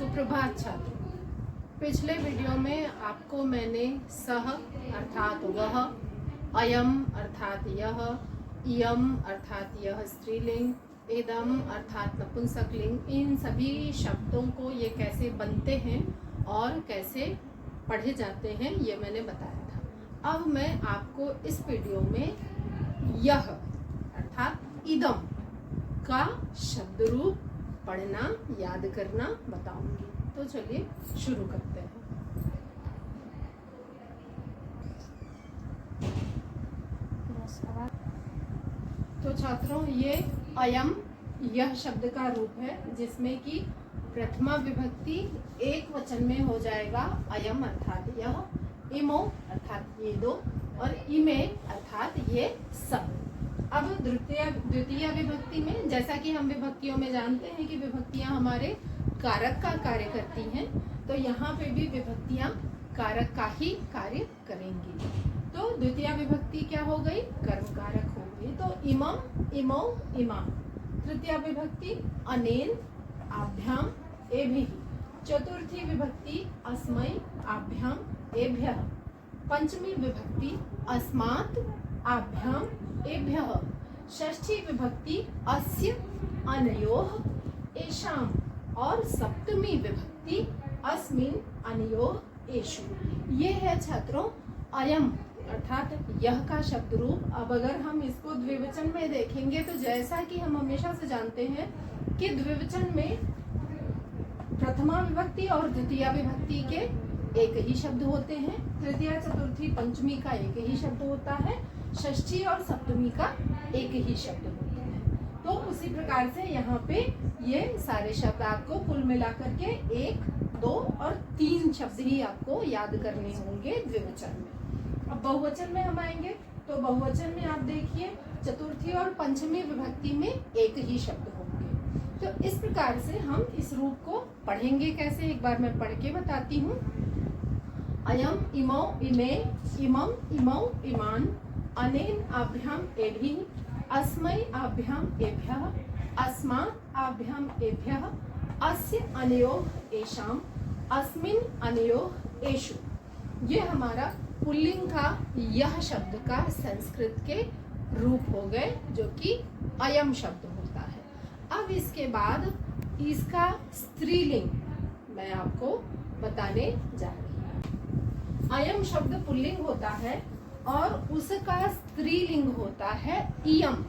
सुप्रभात छात्रों। पिछले वीडियो में आपको मैंने सह अर्थात वह, अयम अर्थात यह, इयम अर्थात यह स्त्रीलिंग, इदम अर्थात नपुंसकलिंग, इन सभी शब्दों को ये कैसे बनते हैं और कैसे पढ़े जाते हैं ये मैंने बताया था। अब मैं आपको इस वीडियो में यह अर्थात इदम का शब्द रूप पढ़ना याद करना बताऊंगी। तो चलिए शुरू करते हैं। तो छात्रों, ये अयम यह शब्द का रूप है जिसमें कि प्रथमा विभक्ति एक वचन में हो जाएगा अयम अर्थात यह, इमो अर्थात ये दो और इमे अर्थात ये सब। अब द्वितीय विभक्ति में, जैसा कि हम विभक्तियों में जानते हैं कि विभक्तियां हमारे कारक का कार्य करती हैं, तो यहाँ पे भी विभक्तियां कारक का ही कार्य करेंगी। तो द्वितीय विभक्ति क्या हो गई? कर्म कारक हो गई। तो इमम, इमौ, इमा। तृतीय विभक्ति अनेन, आभ्याम, एभिः। चतुर्थी विभक्ति अस्मै, आभ्याम, एभ्यः। पंचमी विभक्ति अस्मात्, आभ्याम, एभ्यः। षष्ठी विभक्ति अस्य, अनयोः, एषाम्। और सप्तमी विभक्ति अस्मिन्, अनयोः, एषु। ये है छात्रों अयम अर्थात यह का शब्द रूप। अब अगर हम इसको द्विवचन में देखेंगे तो जैसा कि हम हमेशा से जानते हैं कि द्विवचन में प्रथमा विभक्ति और द्वितीय विभक्ति के एक ही शब्द होते हैं, तृतीय चतुर्थी पंचमी का एक ही शब्द होता है, षष्ठी और सप्तमी का एक ही शब्द होता है। तो उसी प्रकार से यहाँ पे ये सारे शब्द आपको कुल मिलाकर के 1, 2 और 3 शब्द ही आपको याद करने होंगे द्विवचन में। अब बहुवचन में हम आएंगे तो बहुवचन में आप देखिए चतुर्थी और पंचमी विभक्ति में एक ही शब्द होंगे। तो इस प्रकार से हम इस रूप को पढ़ेंगे कैसे, एक बार मैं पढ़ के बताती हूँ। अयम, इमौ, इमे, इमम, इमौ, इमान, अनेन, आभ्याम, एभिः, अस्मै, आभ्याम, एभ्यः, अस्मात्, आभ्याम, एभ्यः, अस्य, अनयोः, एषाम्, अस्मिन्, अनयोः, एषु। ये हमारा पुल्लिंग का यह शब्द का संस्कृत के रूप हो गए जो कि अयम शब्द होता है। अब इसके बाद इसका स्त्रीलिंग मैं आपको बताने जा रही हूँ। अयम शब्द पुल्लिंग होता है और उसका स्त्रीलिंग होता है इयम।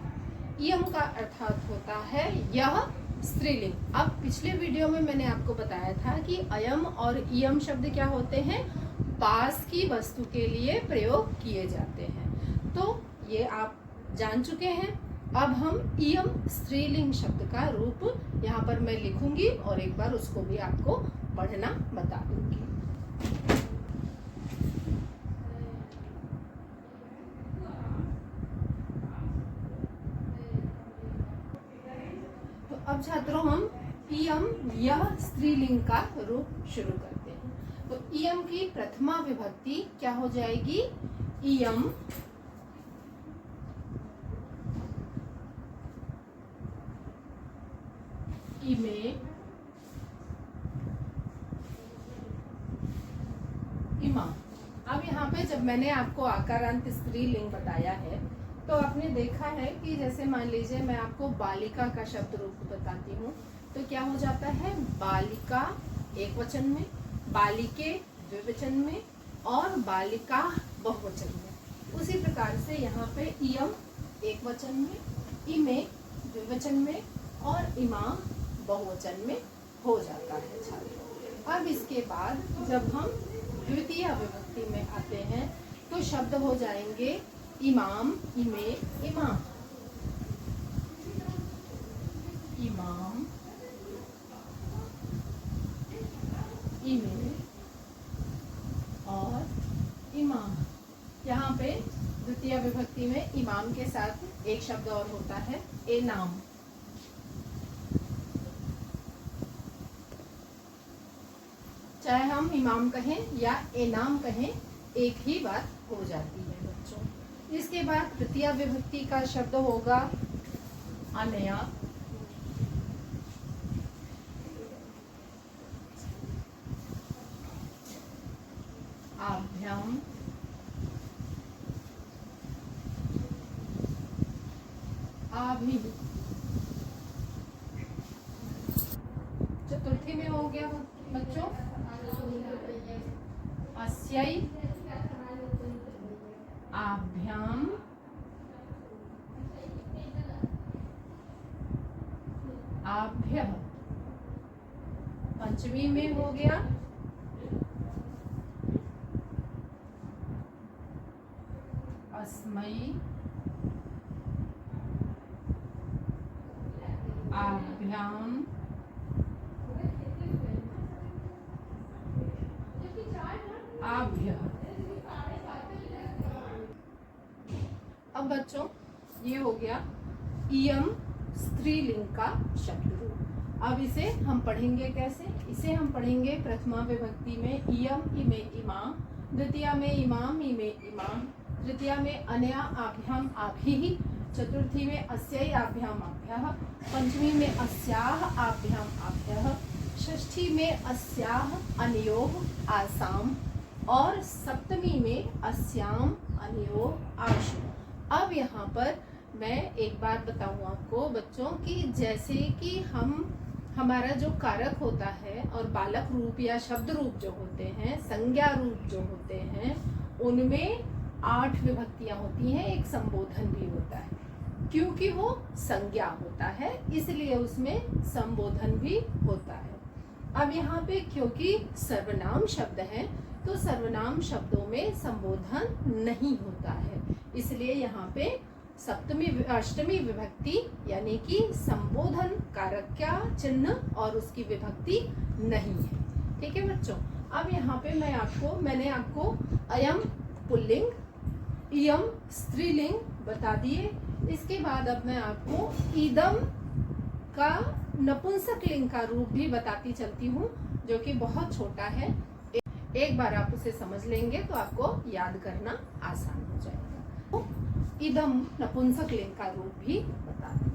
इयम का अर्थात होता है यह स्त्रीलिंग। अब पिछले वीडियो में मैंने आपको बताया था कि अयम और इयम शब्द क्या होते हैं, पास की वस्तु के लिए प्रयोग किए जाते हैं। तो ये आप जान चुके हैं। अब हम इयम स्त्रीलिंग शब्द का रूप यहाँ पर मैं लिखूंगी और एक बार उसको भी आपको पढ़ना बता दूंगी। तो अब छात्रों हम इयम यह स्त्रीलिंग का रूप शुरू करते हैं। तो इयम की प्रथमा विभक्ति क्या हो जाएगी? इयम, इमे, इमा। अब यहाँ पे जब मैंने आपको आकारांत स्त्रीलिंग बताया है तो आपने देखा है कि जैसे मान लीजिए मैं आपको बालिका का शब्द रूप बताती हूँ तो क्या हो जाता है? बालिका एक वचन में, बालिके द्विवचन में और बालिका बहुवचन में। उसी प्रकार से यहाँ पे इयम एक वचन में, इमे द्विवचन में और इमा बहुवचन में हो जाता है छात्रों। अब इसके बाद जब हम द्वितीय विभक्ति में आते हैं तो शब्द हो जाएंगे इमाम, इमे, इमाम, इमाम, इमे और इमाम। यहाँ पे द्वितीय विभक्ति में इमाम के साथ एक शब्द और होता है एनाम। चाहे हम इमाम कहें या एनाम कहें, एक ही बात हो जाती है बच्चों। इसके बाद तृतीय विभक्ति का शब्द होगा अनया, आभ्याम आभि। चतुर्थी में हो गया बच्चों अस्यै आभ्याम आभ्य। पंचमी में हो गया अस्मै आभ्याम आभ्य। अब बच्चों ये हो गया इयम स्त्रीलिंग का शब्द रूप। अब इसे हम पढ़ेंगे कैसे? इसे हम पढ़ेंगे प्रथमा विभक्ति में इयम इमे इमाम, द्वितीया में इमाम इमे इमाम, तृतीया में अनया आभ्याम आभि, चतुर्थी में अस्यै आभ्याम आभ्यः, पंचमी में अस्याः आभ्याम आभ्यः, षष्ठी में अस्याः अनयोः आसाम और सप्तमी में अस्याम अनयोः आशु। अब यहाँ पर मैं एक बात बताऊँ आपको बच्चों कि जैसे कि हमारा जो कारक होता है और बालक रूप या शब्द रूप जो होते हैं, संज्ञा रूप जो होते हैं, उनमें 8 विभक्तियां होती हैं, एक संबोधन भी होता है। क्योंकि वो संज्ञा होता है इसलिए उसमें संबोधन भी होता है। अब यहाँ पे क्योंकि सर्वनाम शब्द है तो सर्वनाम शब्दों में संबोधन नहीं होता है, इसलिए यहाँ पे अष्टमी विभक्ति यानी कि संबोधन कारक का चिन्ह और उसकी विभक्ति नहीं है। ठीक है बच्चों। अब यहाँ पे मैंने आपको अयम पुल्लिंग, इयम स्त्रीलिंग बता दिए। इसके बाद अब मैं आपको इदम का नपुंसक लिंग का रूप भी बताती चलती हूँ, जो कि बहुत छोटा है। एक बार आप उसे समझ लेंगे तो आपको याद करना आसान हो जाएगा। तो इदम नपुंसक लिंग का रूप भी बता दें।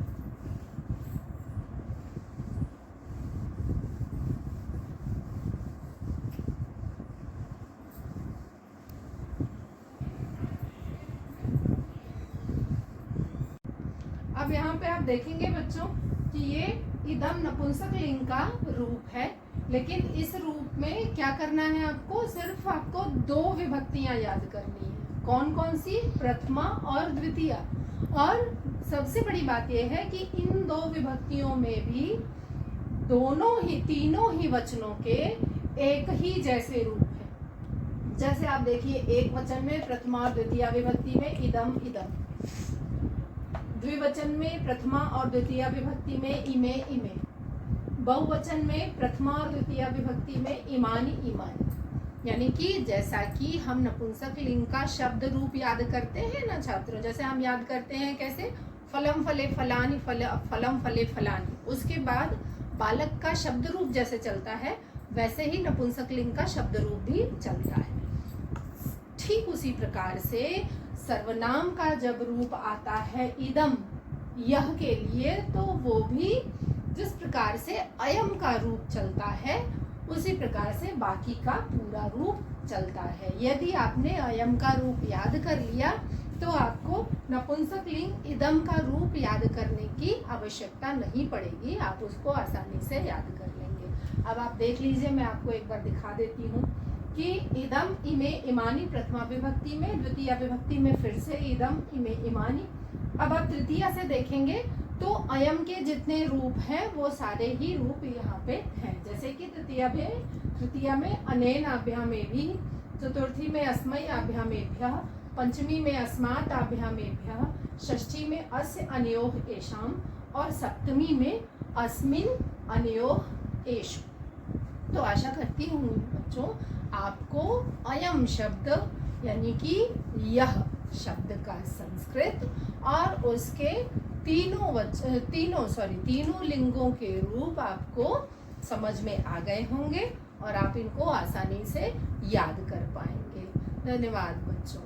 अब यहाँ पे आप देखेंगे बच्चों कि ये इदम नपुंसक लिंग का रूप है, लेकिन इस रूप में क्या करना है आपको? सिर्फ आपको 2 विभक्तियां याद करनी है। कौन कौन सी? प्रथमा और द्वितीया। और सबसे बड़ी बात यह है कि इन 2 विभक्तियों में भी तीनों ही वचनों के एक ही जैसे रूप है। जैसे आप देखिए, एक वचन में प्रथमा और द्वितीया विभक्ति में इदम इदम, द्विवचन में प्रथमा और द्वितीया विभक्ति में इमे इमे, बहुवचन में प्रथमा और द्वितीया विभक्ति में इमानी इमानी। यानी कि जैसा कि हम नपुंसक लिंग का शब्द रूप याद करते हैं ना छात्रों, जैसे हम याद करते हैं कैसे? फलम फले फलानी, फलम फले फलानी। उसके बाद बालक का शब्द रूप जैसे चलता है वैसे ही नपुंसक लिंग का शब्द रूप भी चलता है। ठीक उसी प्रकार से सर्वनाम का जब रूप आता है इदम यह के लिए, तो वो भी जिस प्रकार से अयम का रूप चलता है उसी प्रकार से बाकी का पूरा रूप चलता है। यदि आपने अयम का रूप याद कर लिया तो आपको नपुंसक लिंग इदम का रूप याद करने की आवश्यकता नहीं पड़ेगी, आप उसको आसानी से याद कर लेंगे। अब आप देख लीजिए, मैं आपको एक बार दिखा देती हूँ कि इदम इमे इमानी प्रथमा विभक्ति में, द्वितीय विभक्ति में फिर से इदम इमे इमानी। अब आप तृतीया से देखेंगे तो अयम के जितने रूप हैं वो सारे ही रूप यहाँ पे हैं। जैसे कि तृतीया में अनेन आभ्यामेभि, चतुर्थी में अस्मै आभ्यामेभ्यः, पंचमी में अस्मात् आभ्यामेभ्यः, षष्ठी में अस्य अनयोः एषाम और सप्तमी में अस्मिन् अनयोः एषु। तो आशा करती हूँ बच्चों आपको अयम शब्द यानी कि यह शब्द का संस्कृत और उसके तीनों लिंगों के रूप आपको समझ में आ गए होंगे और आप इनको आसानी से याद कर पाएंगे। धन्यवाद बच्चों।